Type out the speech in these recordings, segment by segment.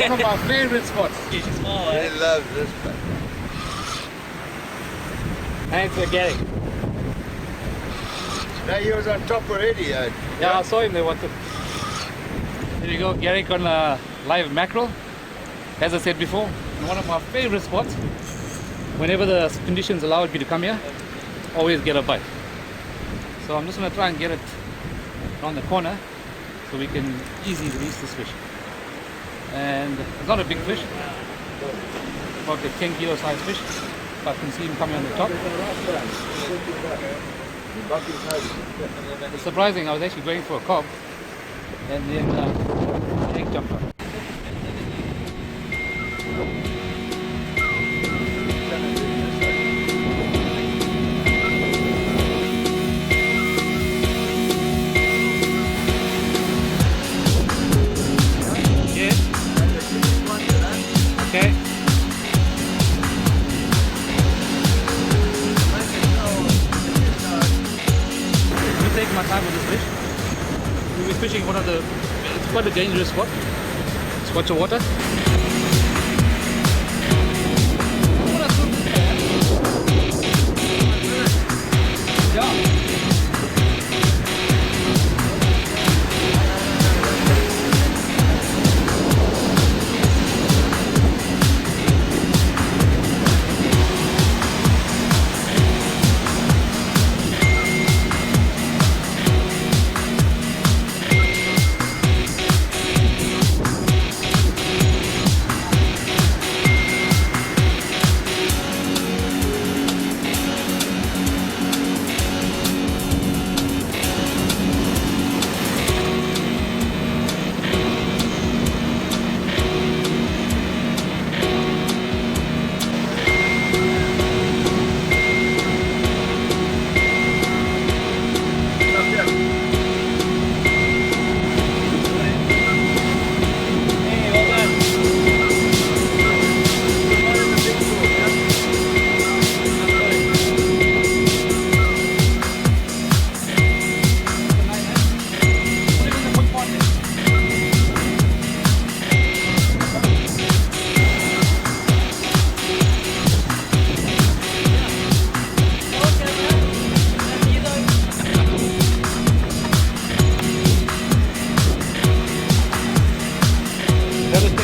One of our favorite spots. He's small, eh? He loves this one. Thanks for Garrick. Now he was on top already. Yeah, I saw him there. Here you go, Garrick on live mackerel. As I said before, one of my favorite spots. Whenever the conditions allow me to come here, always get a bite. So I'm just going to try and get it around the corner so we can easily release this fish. And it's not a big fish, about a 10 kilo size fish, but I can see him coming on the top. It's surprising, I was actually going for a cob and then the egg jumped up. Okay. I'm taking my time with this fish. We'll be fishing one of the, it's quite a dangerous spot. It's watch of water. Yeah.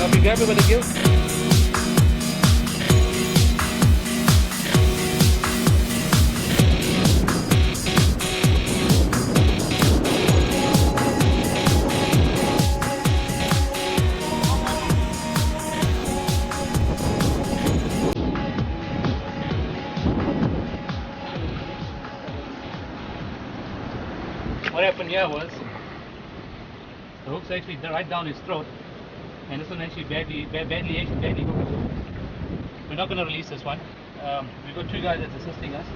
I'll be grabbing with the gill. What happened here was the hook's actually right down his throat. And this one actually badly hooked. We're not going to release this one. We've got two guys that's assisting us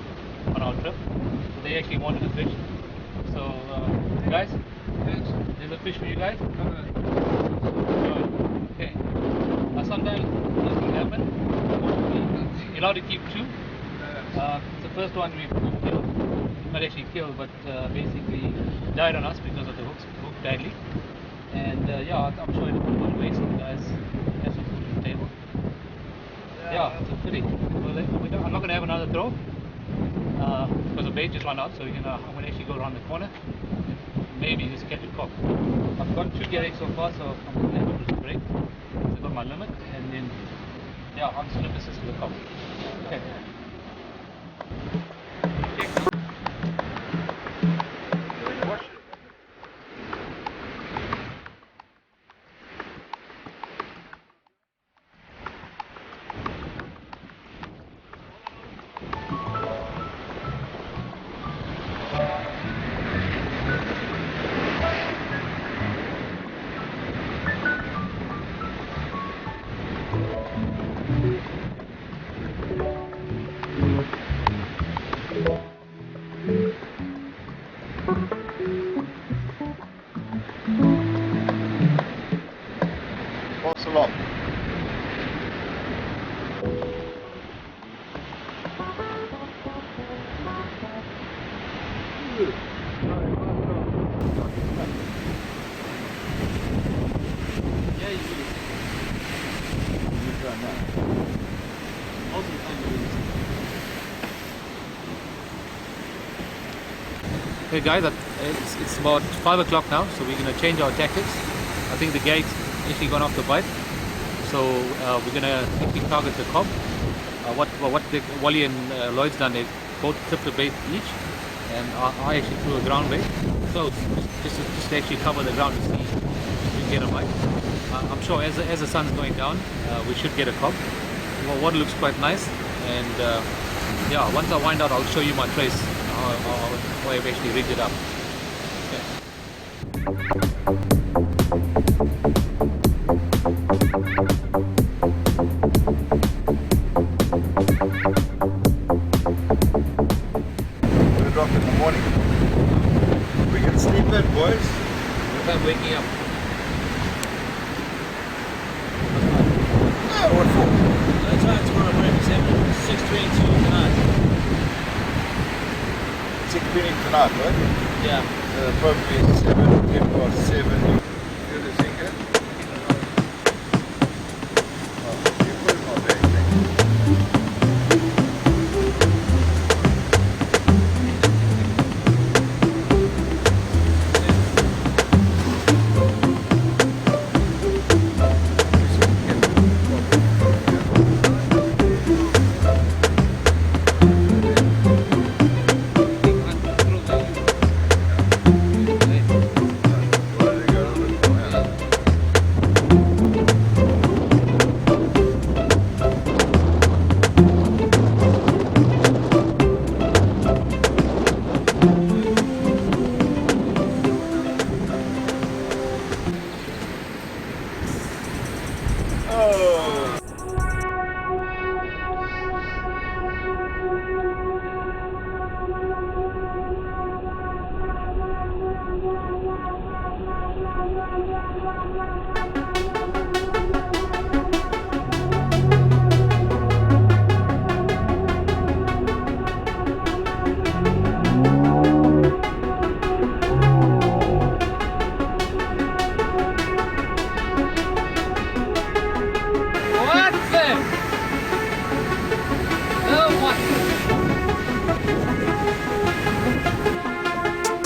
on our trip. So they actually wanted to fish. So guys, there's a fish for you guys. Okay. Sometimes these things happen. You're allowed to keep two. It's the first one we've killed. Not actually killed, but basically died on us because of the hook badly. And yeah, I'm sure it won't waste the guys. Have some food to the table. Yeah, it's a pity. I'm not going to have another throw because the bait just ran out. So I'm going to actually go around the corner. Maybe just catch a cock. I've got 2 Garrick so far, so I'm going to have a break. I've got my limit, and then yeah, I'm just going to persist with the cock. Okay. Okay guys, it's about 5 o'clock now, so we're going to change our tactics. I think the Garrick's actually gone off the bite, so we're going to actually target the cob. What the Wally and Lloyd's done, they both clipped a bait each, and I actually threw a ground bait, so just to actually cover the ground to see if we can get a bite. I'm sure as the sun's going down, we should get a cob. Well, water looks quite nice, and yeah, once I wind out, I'll show you my trace, how I've actually rigged it up. We'll drop in the morning. We can sleep in, boys. What time waking up? Oh, what for? That's right, tomorrow morning, 6:22 tonight. 6:20 tonight, right? Yeah. Probably 7:10 past 7. Feel the sinker? Oh, you put it in my bag, thank you.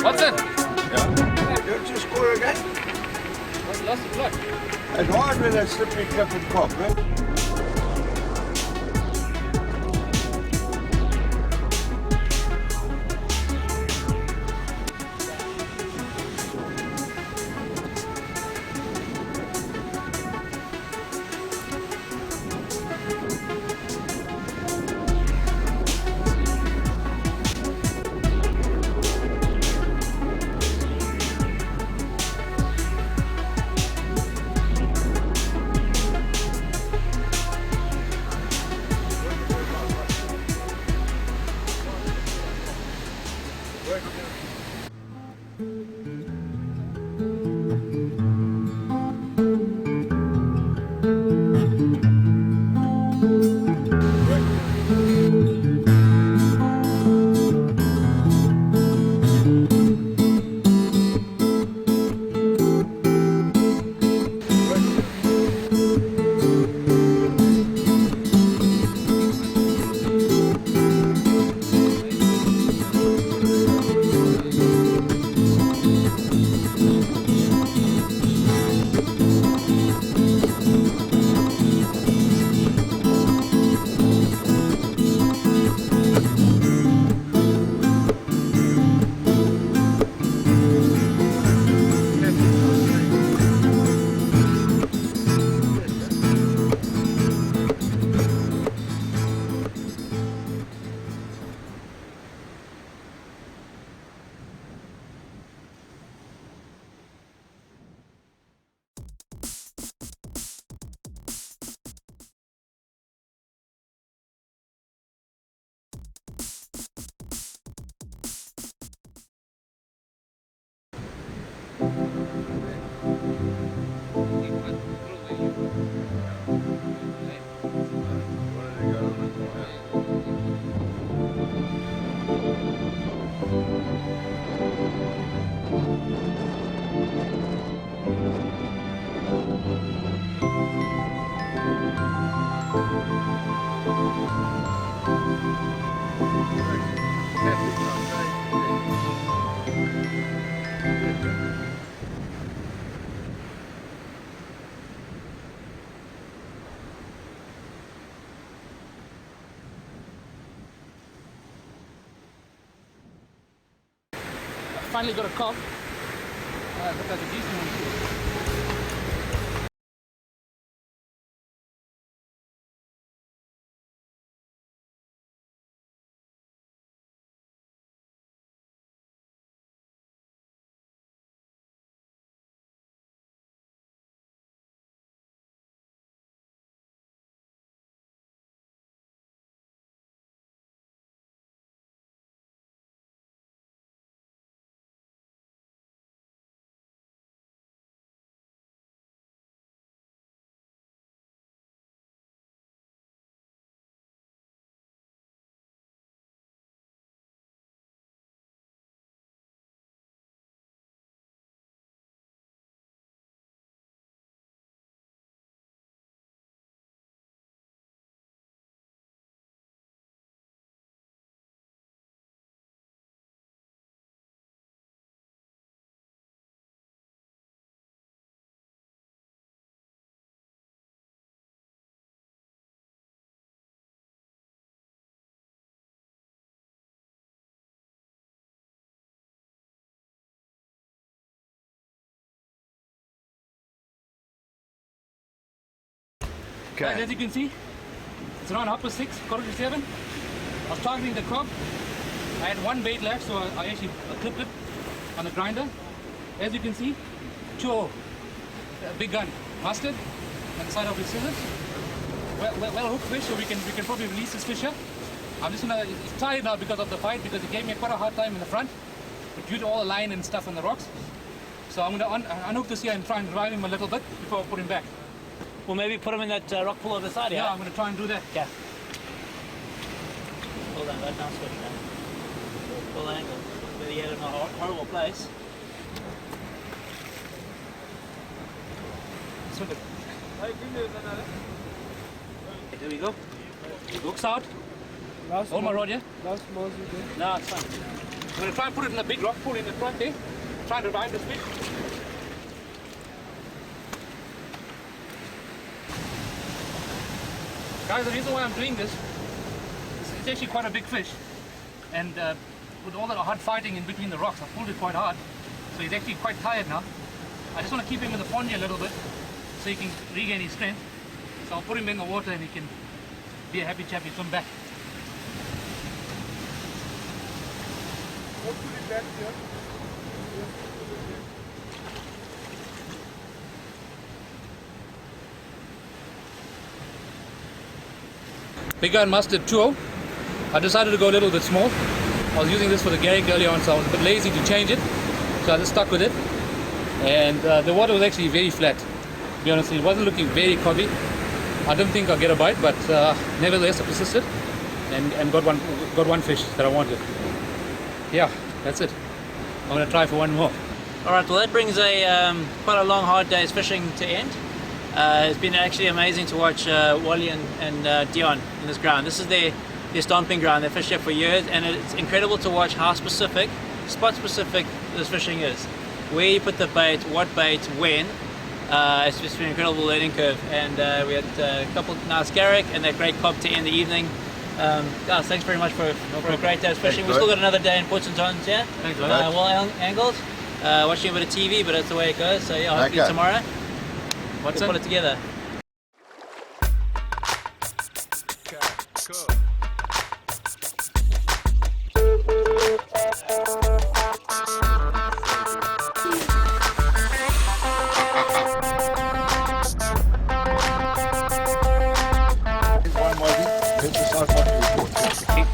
What's it? Yeah. Don't you score again? Lost the plot. It's hard with that slippery clip and cop, right? Finally got a cob. Look like a decent one. Okay. As you can see, it's around 6:30, 6:45. I was targeting the cob. I had one bait left, so I actually clipped it on the grinder. As you can see, a big gun, mustard, on the side of his scissors. Well hooked fish, so we can probably release this fish here. I'm just gonna try it now because of the fight, because he gave me quite a hard time in the front, but due to all the line and stuff on the rocks. So I'm gonna unhook this here and try and revive him a little bit before I put him back. Well, maybe put them in that rock pool on the side, yeah? Yeah, I'm gonna try and do that. Okay. Hold on, that down's good, man. Full angle. But he had it in a horrible place. So good. Here we go. Hooks out. Hold my rod, yeah? No, it's fine. I'm gonna try and put it in a big rock pool in the front there. Try and revive this fish. Guys, the reason why I'm doing this is it's actually quite a big fish, and with all the hard fighting in between the rocks, I pulled it quite hard, so he's actually quite tired now. I just want to keep him in the pond here a little bit so he can regain his strength. So I'll put him in the water and he can be a happy chappy, swim back. Big Gun Mustard 2.0. I decided to go a little bit small. I was using this for the Garrick earlier on, so I was a bit lazy to change it. So I just stuck with it. And the water was actually very flat. To be honest, it wasn't looking very cobby. I didn't think I'd get a bite, but nevertheless I persisted and got one fish that I wanted. Yeah, that's it. I'm going to try for one more. Alright, well that brings quite a long, hard day's fishing to end. It's been actually amazing to watch Wally and Dion in this ground. This is their stomping ground. They've fished here for years, and it's incredible to watch how specific, spot specific this fishing is. Where you put the bait, what bait, when. It's just been an incredible learning curve, and we had a couple nice Garrick and that great cob to end the evening. Guys, thanks very much for a great day's fishing. We've still got another day in Port St. John's here. Thanks, well angled. Watching a bit of TV, but that's the way it goes. So yeah, hopefully tomorrow we'll put it together.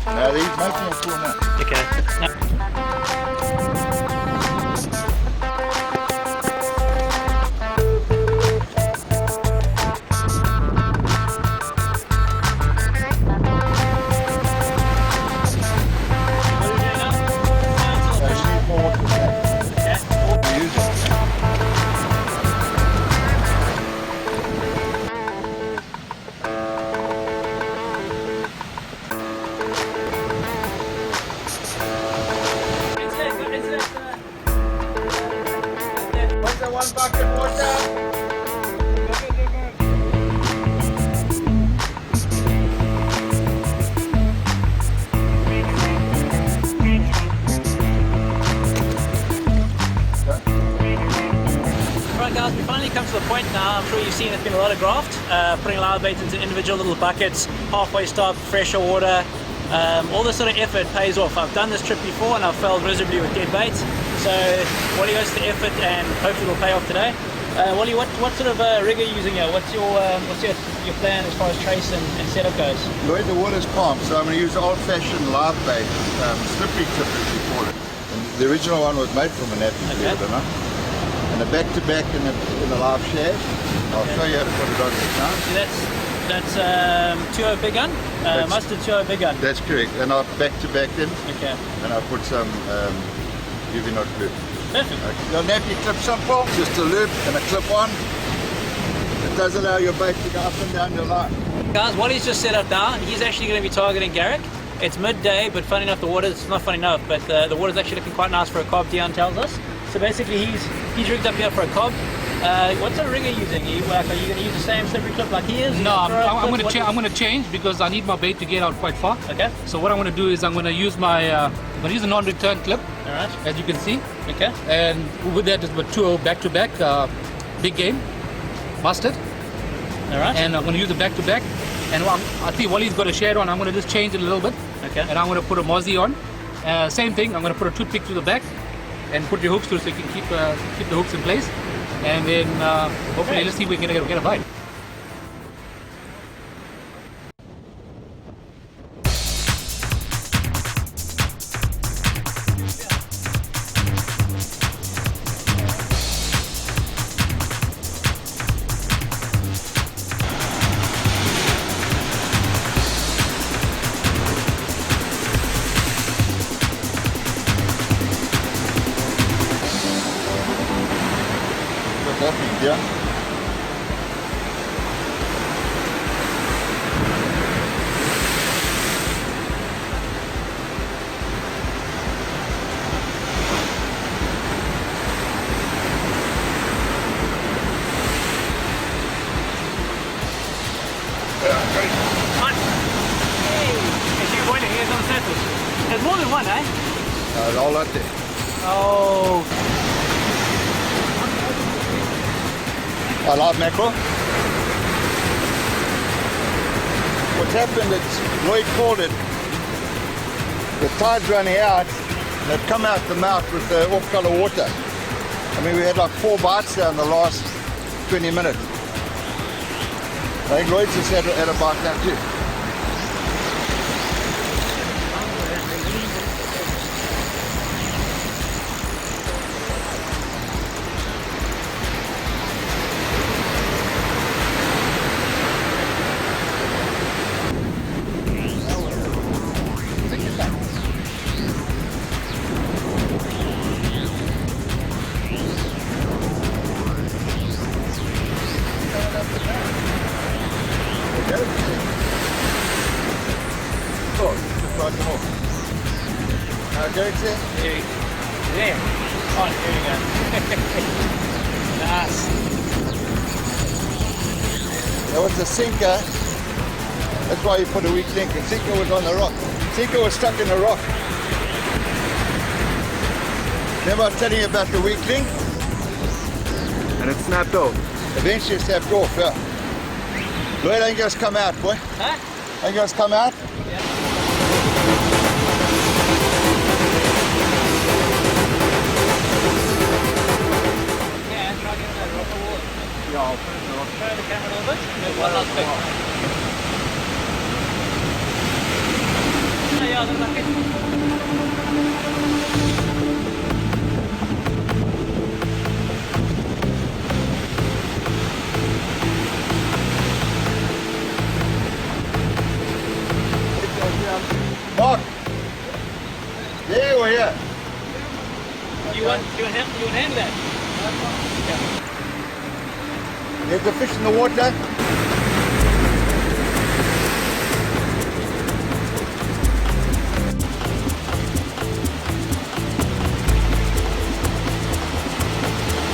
Now these making a full now. Okay. Right guys, we finally come to the point now. I'm sure you've seen it's been a lot of graft, putting live bait into individual little buckets, halfway stop, fresher water. All this sort of effort pays off. I've done this trip before and I've failed miserably with dead bait. So Wally goes to the effort and hopefully it'll pay off today. Wally, what sort of rig are you using here? What's your plan as far as trace and setup goes? Lloyd, the water's calm, so I'm going to use old-fashioned live bait, slippery tip as we call it. And the original one was made from a nappy, believe it or not. And a back-to-back in the live shad. I'll show you how to put it on this now. See, that's 2-0 big gun, mustard 2-0 big gun. That's correct. And I'll back-to-back in. Okay. And I'll put some UV knot loop. Perfect. Okay. Your nappy clip simple, just a loop and a clip on. It does allow your bait to go up and down your line. Guys, Wally's just set up now. He's actually going to be targeting Garrick. It's midday, but funny enough, it's not funny enough, but the water's actually looking quite nice for a cob, Dion tells us. So basically, he's rigged up here for a cob. What sort of rig are you using? Are you going to use the same slippery clip like he is? No, I'm going to change because I need my bait to get out quite far. Okay. So what I'm going to do is I'm going to use a non-return clip. All right. As you can see. Okay. And with that is with 2-0 back-to-back, big game, mustard. All right. And I'm going to use the back-to-back. And I think Wally's got a shade on. I'm going to just change it a little bit. Okay. And I'm going to put a mozzie on. Same thing. I'm going to put a toothpick through the back and put your hooks through so you can keep the hooks in place. And then hopefully let's see if we can get a bite. Yeah. There's more than one, eh? All out there. Oh. I love mackerel. What's happened is, Lloyd called it, the tide's running out, and they've come out the mouth with the off-color water. I mean, we had like 4 bites there in the last 20 minutes. I think Lloyd's just had a bite now too. Garrick there? There. Oh, there you go. Nice. That was a sinker. That's why you put a weak link. The sinker was on the rock. The sinker was stuck in the rock. Remember I was telling you about the weak link? And it snapped off. Eventually it snapped off, yeah. Lloyd, ain't gonna come out, boy. Huh? Ain't gonna come out? Yeah. Try the camera a little bit. There's one last pick. Yeah, that's okay. Mark! There we're here. You want handle that? Yeah. There's the fish in the water.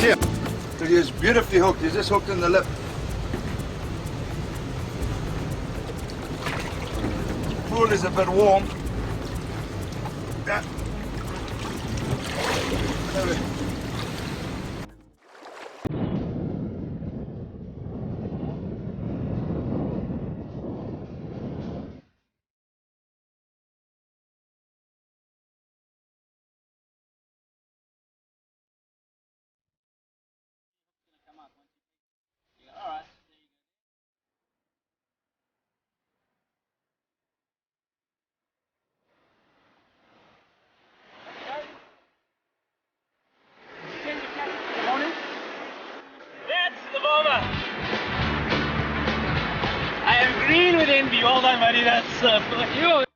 Here. So there's Beautifully hooked. He's just hooked in the lip. Pool is a bit warm. Yeah. That's the bomber. I am green with envy. Well done, buddy. That's you.